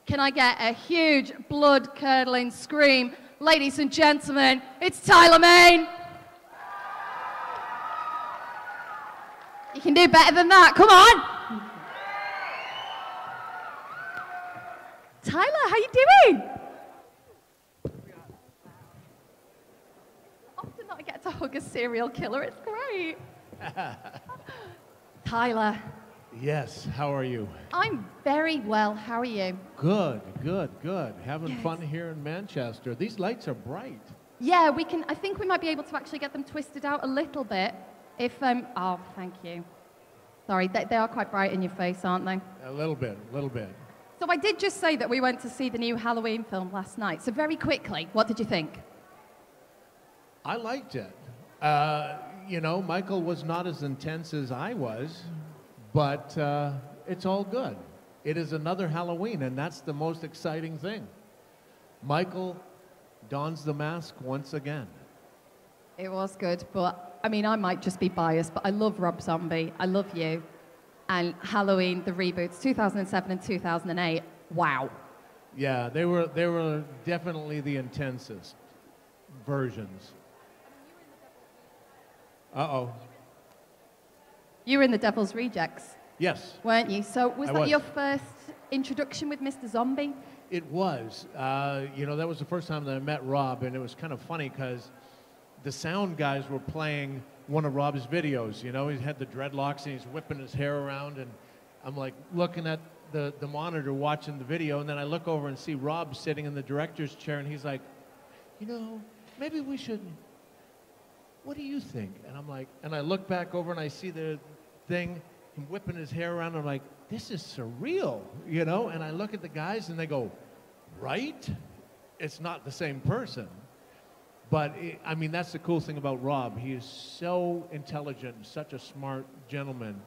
Can I get a huge blood-curdling scream? Ladies and gentlemen, it's Tyler Main. You can do better than that, come on. Tyler, how you doing? Often I get to hug a serial killer, it's great. Tyler. Yes, how are you? I'm very well, how are you? Good, good, good. Having fun here in Manchester. These lights are bright. Yeah, I think we might be able to actually get them twisted out a little bit. If, oh, thank you. Sorry, they are quite bright in your face, aren't they? A little bit, a little bit. So I did just say that we went to see the new Halloween film last night. So very quickly, what did you think? I liked it. You know, Michael was not as intense as I was, but it's all good. It is another Halloween, and that's the most exciting thing. Michael dons the mask once again. It was good, but I mean, I might just be biased, but I love Rob Zombie. I love you. And Halloween, the reboots, 2007 and 2008, wow. Yeah, they were definitely the intensest versions. Uh-oh. You were in The Devil's Rejects. Yes. Weren't you? So was that your first introduction with Mr. Zombie? It was. You know, that was the first time that I met Rob, and it was kind of funny because the sound guys were playing one of Rob's videos. You know, he had the dreadlocks and he's whipping his hair around, and I'm like looking at the monitor watching the video, and then I look over and see Rob sitting in the director's chair, and he's like, you know, maybe we should, what do you think? And I'm like, and I look back over and I see the thing, him whipping his hair around, and I'm like, this is surreal, you know? And I look at the guys and they go, right? It's not the same person. But, I mean, that's the cool thing about Rob. He is so intelligent, such a smart gentleman.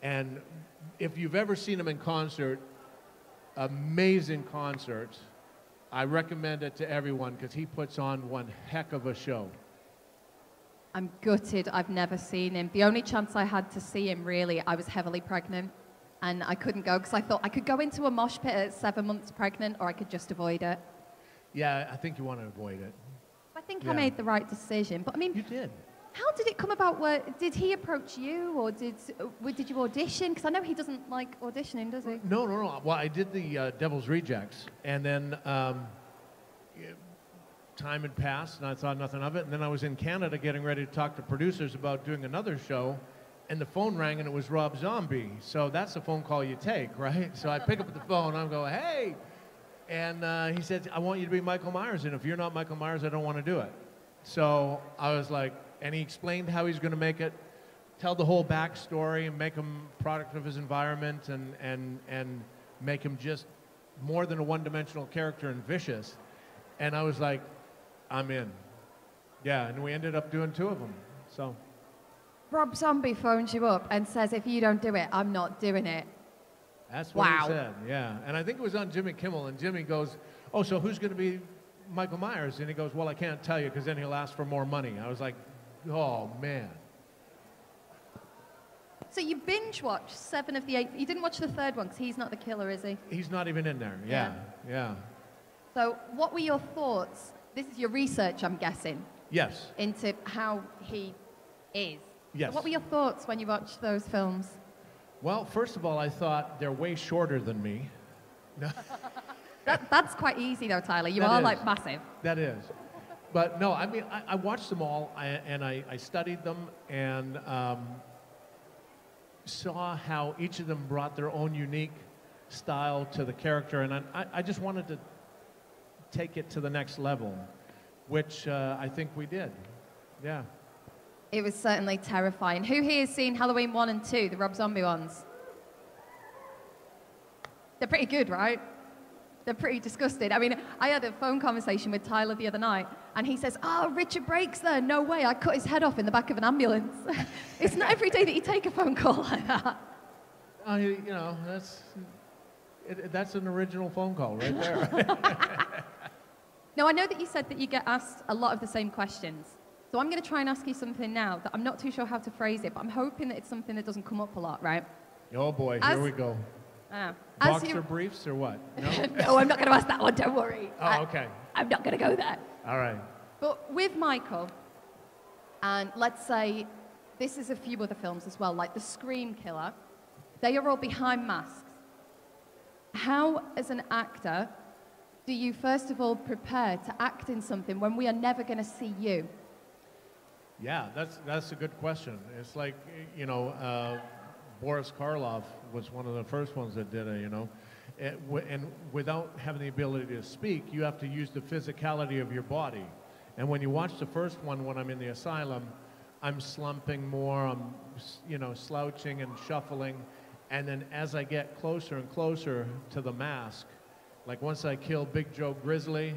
And if you've ever seen him in concert, amazing concert, I recommend it to everyone because he puts on one heck of a show. I'm gutted I've never seen him. The only chance I had to see him, really, I was heavily pregnant. And I couldn't go because I thought I could go into a mosh pit at 7 months pregnant, or I could just avoid it. Yeah, I think you want to avoid it. I think I made the right decision. But I mean, you did. How did it come about? Did he approach you, or did you audition? Because I know he doesn't like auditioning, does he? No. Well, I did the Devil's Rejects, and then time had passed, and I thought nothing of it. And then I was in Canada getting ready to talk to producers about doing another show, and the phone rang, and it was Rob Zombie. So that's the phone call you take, right? So I pick up the phone, and I'm going, hey. And he said, I want you to be Michael Myers, and if you're not Michael Myers, I don't want to do it. So I was like, and he explained how he's going to make it, tell the whole backstory, and make him a product of his environment, and make him just more than a one-dimensional character and vicious. And I was like, I'm in. Yeah, and we ended up doing 2 of them, so. Rob Zombie phones you up and says, if you don't do it, I'm not doing it. That's what he said, yeah. And I think it was on Jimmy Kimmel, and Jimmy goes, oh, so who's going to be Michael Myers? And he goes, well, I can't tell you because then he'll ask for more money. I was like, oh, man. So you binge watched 7 of the 8. You didn't watch the 3rd one because he's not the killer, is he? He's not even in there, yeah. So what were your thoughts? This is your research, I'm guessing. Yes. Into how he is. Yes. So what were your thoughts when you watched those films? Well, first of all, I thought they're way shorter than me. No. That's quite easy, though, Tyler. You are, like, massive. That is. But, no, I mean, I watched them all, and I studied them, and saw how each of them brought their own unique style to the character, and I just wanted to take it to the next level, which I think we did. Yeah. It was certainly terrifying. Who here has seen Halloween 1 and 2, the Rob Zombie ones? They're pretty good, right? They're pretty disgusting. I mean, I had a phone conversation with Tyler the other night, and he says, oh, Richard Brake's there. No way, I cut his head off in the back of an ambulance. It's not every day that you take a phone call like that. You know, that's an original phone call right there. Now, I know that you said that you get asked a lot of the same questions. So I'm going to try and ask you something now that I'm not too sure how to phrase it, but I'm hoping that it's something that doesn't come up a lot, right? Oh boy, here we go. I know. As Boxer you... briefs or what? No? No, I'm not going to ask that one, don't worry. Oh, okay. I'm not going to go there. All right. But with Michael, and let's say this is a few other films as well, like The Scream Killer, they are all behind masks. How, as an actor, do you first of all prepare to act in something when we are never going to see you? Yeah, that's a good question. It's like, you know, Boris Karloff was one of the first ones that did it, you know. And without having the ability to speak, you have to use the physicality of your body. And when you watch the first one, when I'm in the asylum, I'm slumping more, I'm, you know, slouching and shuffling. And then as I get closer and closer to the mask, like once I kill Big Joe Grizzly,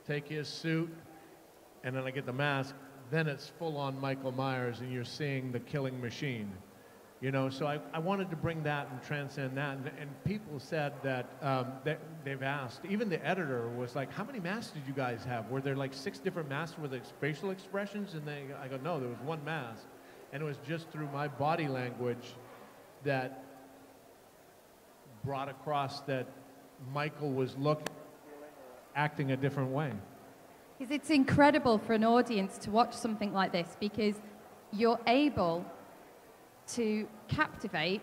take his suit, and then I get the mask, then it's full-on Michael Myers, and you're seeing the killing machine. You know, so I wanted to bring that and transcend that. And people said that they've asked, even the editor was like, how many masks did you guys have? Were there like 6 different masks with facial expressions? And I go, no, there was one mask. And it was just through my body language that brought across that Michael was acting a different way. Because it's incredible for an audience to watch something like this, because you're able to captivate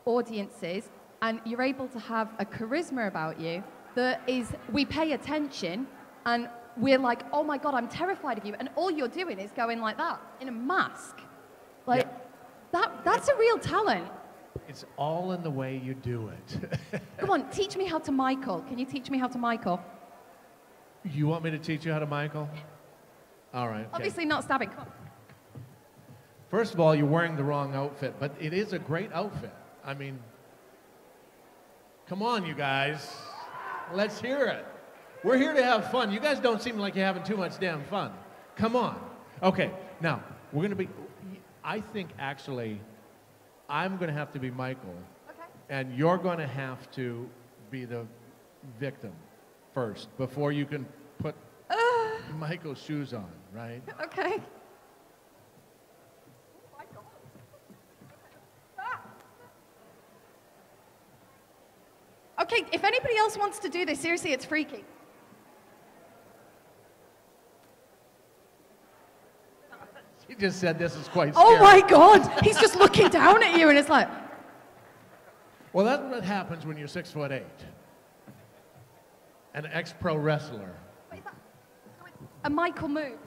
audiences, and you're able to have a charisma about you that is, we pay attention, and we're like, oh my God, I'm terrified of you, and all you're doing is going like that, in a mask. Like, that's a real talent. It's all in the way you do it. Come on, teach me how to Michael. Can you teach me how to Michael? You want me to teach you how to Michael? All right. Okay. Obviously not stabbing. Come on. First of all, you're wearing the wrong outfit, but it is a great outfit. I mean, come on, you guys. Let's hear it. We're here to have fun. You guys don't seem like you're having too much damn fun. Come on. Okay, now, we're going to be, I think actually, I'm going to have to be Michael. Okay. And you're going to have to be the victim first, before you can put Michael's shoes on, right? Okay. Okay, if anybody else wants to do this, seriously, it's freaky. She just said this is quite scary. Oh my God, he's just looking down at you and it's like... Well, that's what happens when you're 6'8". An ex-pro wrestler. Wait, a Michael move.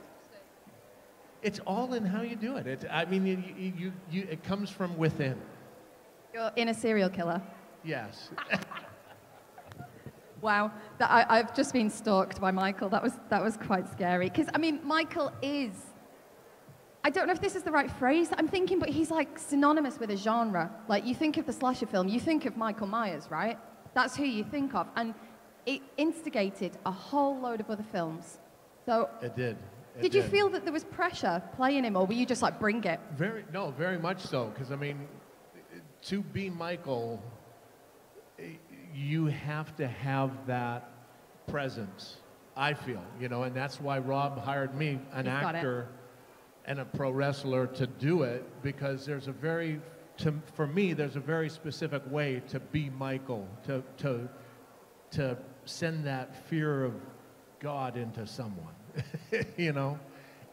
It's all in how you do it. I mean, it comes from within. You're in a serial killer. Yes. Wow, I've just been stalked by Michael. That was quite scary. Because, I mean, Michael is, I don't know if this is the right phrase that I'm thinking, but he's like synonymous with a genre. Like, you think of the slasher film, you think of Michael Myers, right? That's who you think of. And it instigated a whole load of other films. So It did. Did you feel that there was pressure playing him, or were you just like, bring it? Very much so. Because, I mean, to be Michael, you have to have that presence, I feel, you know, and that's why Rob hired me, an actor and a pro wrestler, to do it, because there's a very, for me, there's a very specific way to be Michael, to send that fear of God into someone, you know,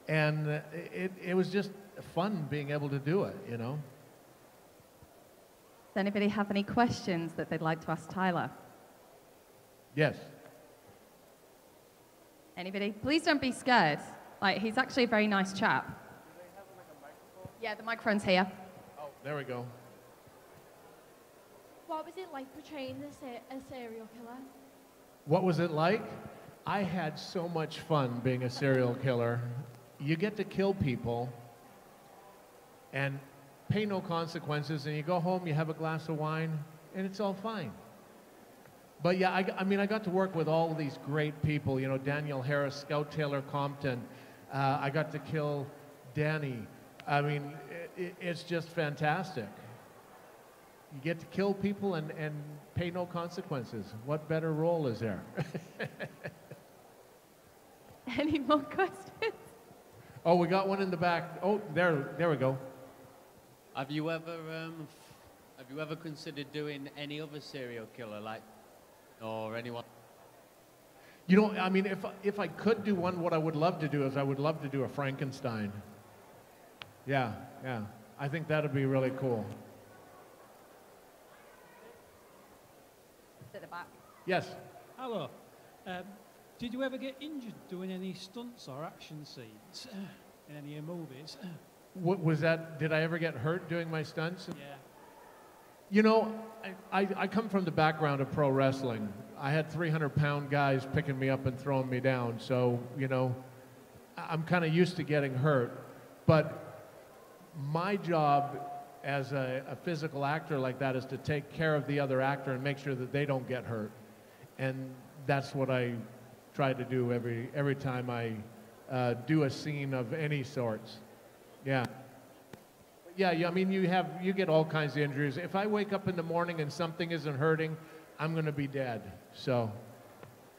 and it was just fun being able to do it, you know. Does anybody have any questions that they'd like to ask Tyler? Yes. Anybody? Please don't be scared. Like, he's actually a very nice chap. Do they have like a microphone? Yeah, the microphone's here. Oh, there we go. What was it like portraying a serial killer? What was it like? I had so much fun being a serial killer. You get to kill people and pay no consequences, and you go home, you have a glass of wine, and it's all fine. But yeah, I mean, I got to work with all of these great people, you know, Daniel Harris, Scout Taylor-Compton. I got to kill Danny. I mean, it's just fantastic. You get to kill people and pay no consequences. What better role is there? Any more questions? Oh, we got one in the back. Oh, there we go. Have you ever Have you ever considered doing any other serial killer, like, or anyone? You know, I mean, if I could do one, what I would love to do is I would love to do a Frankenstein. Yeah, yeah. I think that'd be really cool. At the back. Yes. Hello. Did you ever get injured doing any stunts or action scenes in any of your movies? What was that? Did I ever get hurt doing my stunts? Yeah. You know, I come from the background of pro wrestling. I had 300-pound guys picking me up and throwing me down. So, you know, I'm kind of used to getting hurt. But my job as a physical actor like that is to take care of the other actor and make sure that they don't get hurt. And that's what I try to do every time I do a scene of any sorts. Yeah. Yeah, I mean, you get all kinds of injuries. If I wake up in the morning and something isn't hurting, I'm going to be dead. So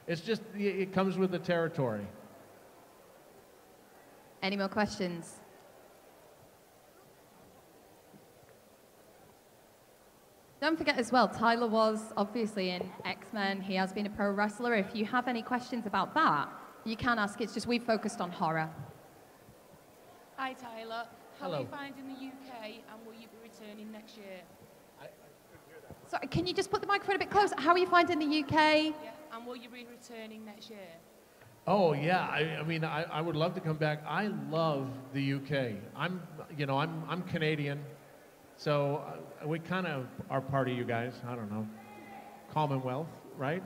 it's just, it comes with the territory. Any more questions? Don't forget as well, Tyler was obviously in X-Men. He has been a pro wrestler. If you have any questions about that, you can ask. It's just we've focused on horror. Hi, Tyler. How Hello. are you finding the UK, and will you be returning next year? Sorry, can you just put the microphone a bit closer? How are you finding the UK? Yeah, and will you be returning next year? Oh yeah, I mean, I would love to come back. I love the UK. I'm Canadian, so we kind of are part of you guys. I don't know, Commonwealth, right?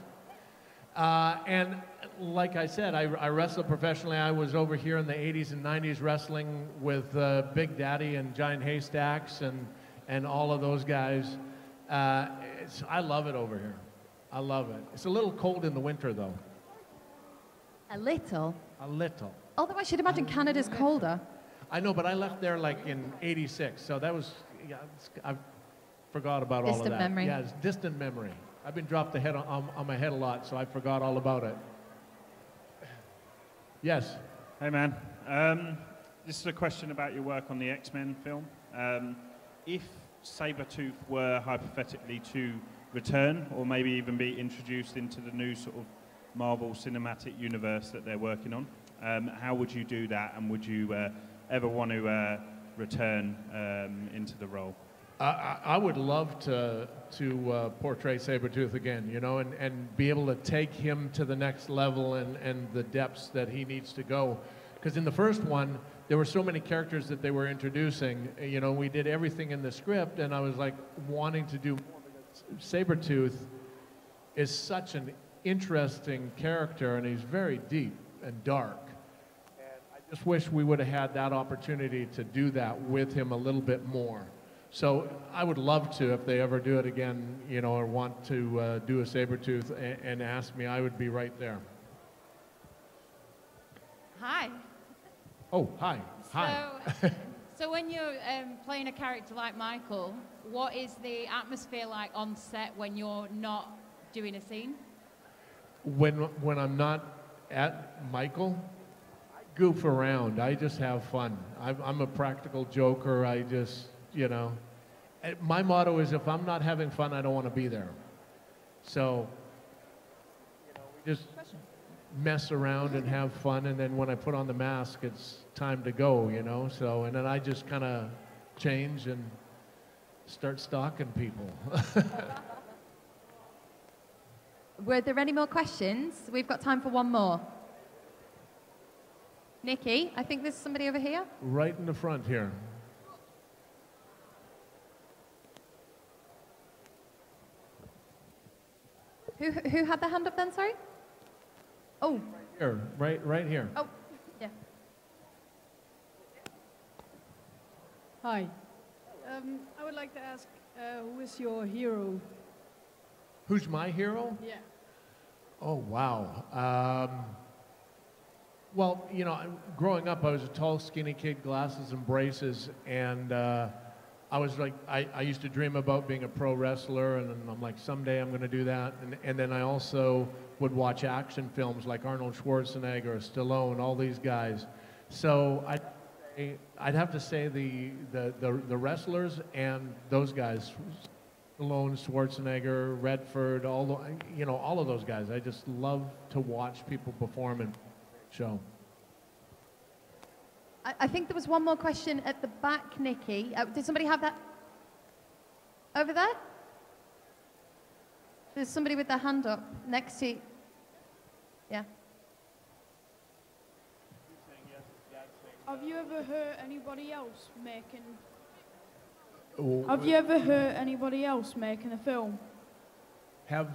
And like I said, I wrestled professionally. I was over here in the 80s and 90s wrestling with Big Daddy and Giant Haystacks and all of those guys. I love it over here. I love it. It's a little cold in the winter, though. A little. A little. Although I should imagine Canada's colder. I know, but I left there like in '86, so that was, yeah, I forgot about all of that. Distant memory. Yeah, it's distant memory. I've been dropped on my head a lot, so I forgot all about it. Yes. Hey, man. This is a question about your work on the X-Men film. If Sabretooth were hypothetically to return, or maybe even be introduced into the new sort of Marvel Cinematic Universe that they're working on, how would you do that, and would you ever want to return into the role? I would love to portray Sabretooth again, you know, and be able to take him to the next level and the depths that he needs to go. Because in the first one, there were so many characters that they were introducing. You know, we did everything in the script, and I was like wanting to do more. Sabretooth is such an interesting character, and he's very deep and dark. And I just wish we would have had that opportunity to do that with him a little bit more. So I would love to, if they ever do it again, you know, or want to do a Sabretooth and ask me, I would be right there. Hi. Oh, hi. Hi. So when you're playing a character like Michael, what is the atmosphere like on set when you're not doing a scene? When I'm not at Michael, I goof around. I just have fun. I'm a practical joker. I just, you know, my motto is if I'm not having fun, I don't want to be there. So, you know, we just mess around and have fun, and then when I put on the mask, it's time to go, you know. So, and then I just kind of change and start stalking people. Were there any more questions? We've got time for one more. Nikki, I think there's somebody over here. Right in the front here. Who had their hand up then, sorry? Oh. Here, right here. Oh, yeah. Hi. I would like to ask, who is your hero? Who's my hero? Yeah. Oh, wow. Well, you know, growing up, I was a tall, skinny kid, glasses and braces, and I was like, I used to dream about being a pro wrestler, and I'm like, someday I'm going to do that. And then I also would watch action films like Arnold Schwarzenegger, Stallone, all these guys. So I'd have to say the wrestlers and those guys Stallone, Schwarzenegger, Redford, all of those guys. I just love to watch people perform and show. I think there was one more question at the back, Nikki. Did somebody have that? Over there? There's somebody with their hand up next to you. Yeah. Have you ever heard anybody else making? Oh, Have you ever heard anybody else making a film? Have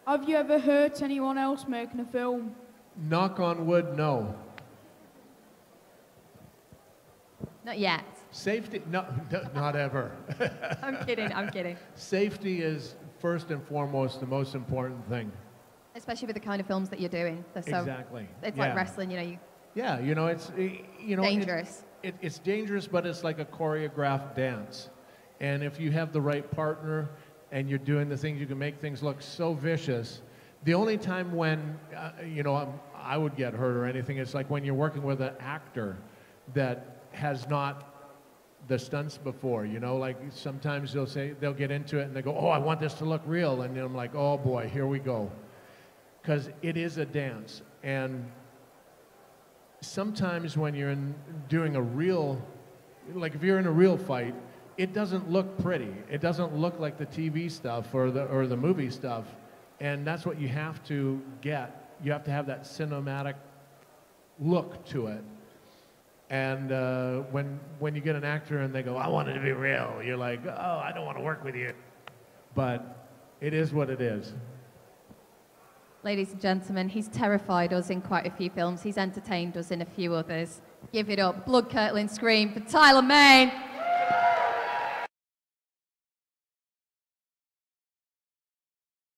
Have you ever heard anyone else making a film? knock on wood, no. Not yet. Safety, no, not ever. I'm kidding, I'm kidding. Safety is first and foremost the most important thing. Especially with the kind of films that you're doing. They're so, Exactly. It's Yeah. like wrestling, you know. Yeah, it's Dangerous. It's dangerous, but it's like a choreographed dance. And if you have the right partner and you're doing the things, you can make things look so vicious. The only time when I would get hurt or anything is like when you're working with an actor that has not the stunts before, like sometimes they'll get into it and they go, oh, I want this to look real. And I'm like, oh boy, here we go. Because it is a dance. And sometimes when you're doing a real, like if you're in a real fight, it doesn't look pretty. It doesn't look like the TV stuff or the movie stuff. And that's what you have to get. You have to have that cinematic look to it. And when you get an actor and they go, I want it to be real, you're like, oh, I don't want to work with you. But it is what it is. Ladies and gentlemen, he's terrified us in quite a few films. He's entertained us in a few others. Give it up. Blood-curdling scream for Tyler Main.